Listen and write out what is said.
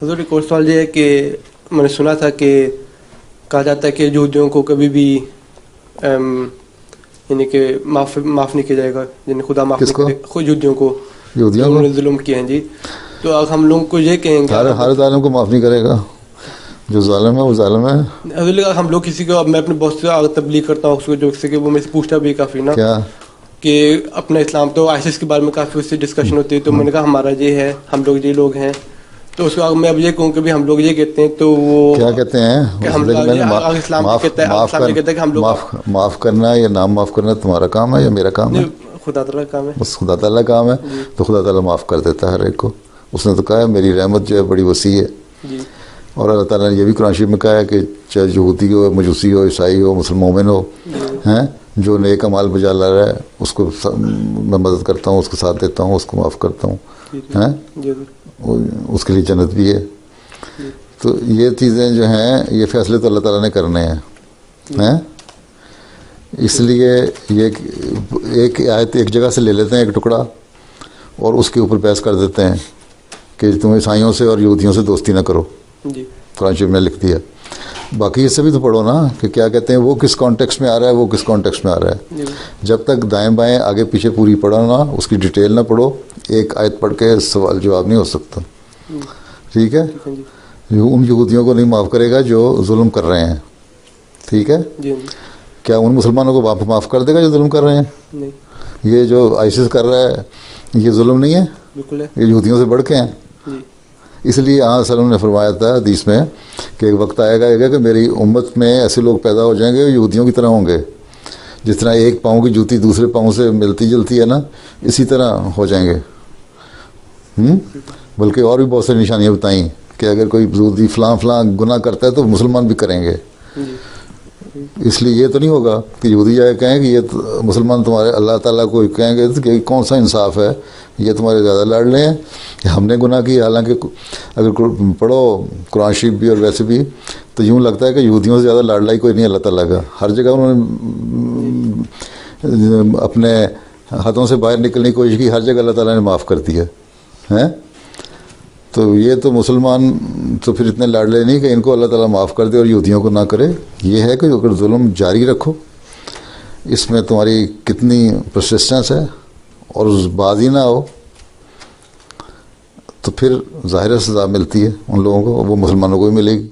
हज़ूर एक और सवाल ये है कि मैंने सुना था कि कहा जाता है कि यहूदियों को कभी भी यानी कि माफ़ नहीं किया जाएगा, यानी खुदा माफ़ नहीं करेगा खुद यहूदियों को जो उन्होंने जुल्म किए हैं। जी, तो अब हम लोगों को ये कहेंगे हर जालिम को माफ़ नहीं करेगा, जो जालिम है वो जालिम है। हज़ूर हम लोग किसी को, मैं अपने बहुत से तबलीग करता हूँ उसको, जो कि वो मेरे से पूछता भी काफ़ी ना क्या कि अपना इस्लाम, तो आईसिस के बारे में काफ़ी उससे डिस्कशन होती है, तो मैंने कहा हमारा ये है, हम लोग ये लोग हैं, तो उसको अगर मैं अब ये कहूँ कि भी हम लोग ये कहते हैं, तो वो क्या कहते हैं कि हम लोग इस्लाम कहता है कि हम लोग माफ़ करना या नाम माफ़ करना तुम्हारा काम है या मेरा काम है? खुदा ताला का काम है। बस खुदा ताला का काम है, तो खुदा ताला माफ़ कर देता है हर एक को। उसने तो कहा है मेरी रहमत जो है बड़ी वसी है। और अल्लाह ताला ने ये भी कुरान शरीफ में कहा है कि चाहे यहूदी हो, मजूसी हो, ईसाई हो, मुसलमान हो, हैं जो नेक अमाल बजा ला रहा है उसको मैं मदद करता हूँ, उसको साथ देता हूँ, उसको माफ़ करता हूँ, हैं उसके लिए जन्नत भी है। तो ये चीज़ें जो हैं ये फ़ैसले तो अल्लाह ताला ने करने हैं। इसलिए ये एक आयत एक जगह से ले लेते हैं, एक टुकड़ा, और उसके ऊपर बहस कर देते हैं कि तुम ईसाइयों से और यहूदियों से दोस्ती ना करो। कुरान शरीफ में लिख दिया। बाकी इससे भी तो पढ़ो ना कि क्या कहते हैं, वो किस कॉन्टेक्स्ट में आ रहा है, वो किस कॉन्टेक्स्ट में आ रहा है। जब तक दाएं बाएं आगे पीछे पूरी पढ़ो ना, उसकी डिटेल ना पढ़ो, एक आयत पढ़ के सवाल जवाब नहीं हो सकता। ठीक है, उन यहूदियों को नहीं माफ़ करेगा जो जुल्म कर रहे हैं। ठीक है, क्या उन मुसलमानों को माफ़ कर देगा जो जुल्म कर रहे हैं? नहीं। ये जो आईसिस कर रहा है ये जुल्म नहीं है, बिल्कुल है, ये यहूदियों से बढ़ के हैं। इसलिए यहाँ सल्लल्लाहु ने फरमाया था हदीस में कि एक वक्त आएगा कि मेरी उम्मत में ऐसे लोग पैदा हो जाएंगे यहूदियों की तरह होंगे। जिस तरह एक पाँव की जूती दूसरे पाँव से मिलती जुलती है ना, इसी तरह हो जाएंगे। बल्कि और भी बहुत सारी निशानियाँ बताई कि अगर कोई यहूदी फलां गुनाह करता है तो मुसलमान भी करेंगे। इसलिए ये तो नहीं होगा कि यहूदी जाए कहें कि ये तो मुसलमान तुम्हारे अल्लाह ताला को कहेंगे कि कौन सा इंसाफ है, ये तुम्हारे ज़्यादा लाडले हैं कि हमने गुनाह किया। हालांकि अगर पढ़ो कुरान शरीफ भी और वैसे भी तो यूँ लगता है कि यहूदियों से ज़्यादा लाडला ही कोई नहीं अल्लाह ताला का। हर जगह उन्होंने अपने हाथों से बाहर निकलने की कोशिश की, हर जगह अल्लाह ताला ने माफ़ कर दिया है। तो ये तो मुसलमान तो फिर इतने लाडले नहीं कि इनको अल्लाह ताला माफ़ कर दे और यहूदियों को ना करे। ये है कि अगर जुल्म जारी रखो, इसमें तुम्हारी कितनी परसिस्टेंस है और बाजी ना हो, तो फिर ज़ाहिर सज़ा मिलती है उन लोगों को, वो मुसलमानों को भी मिलेगी।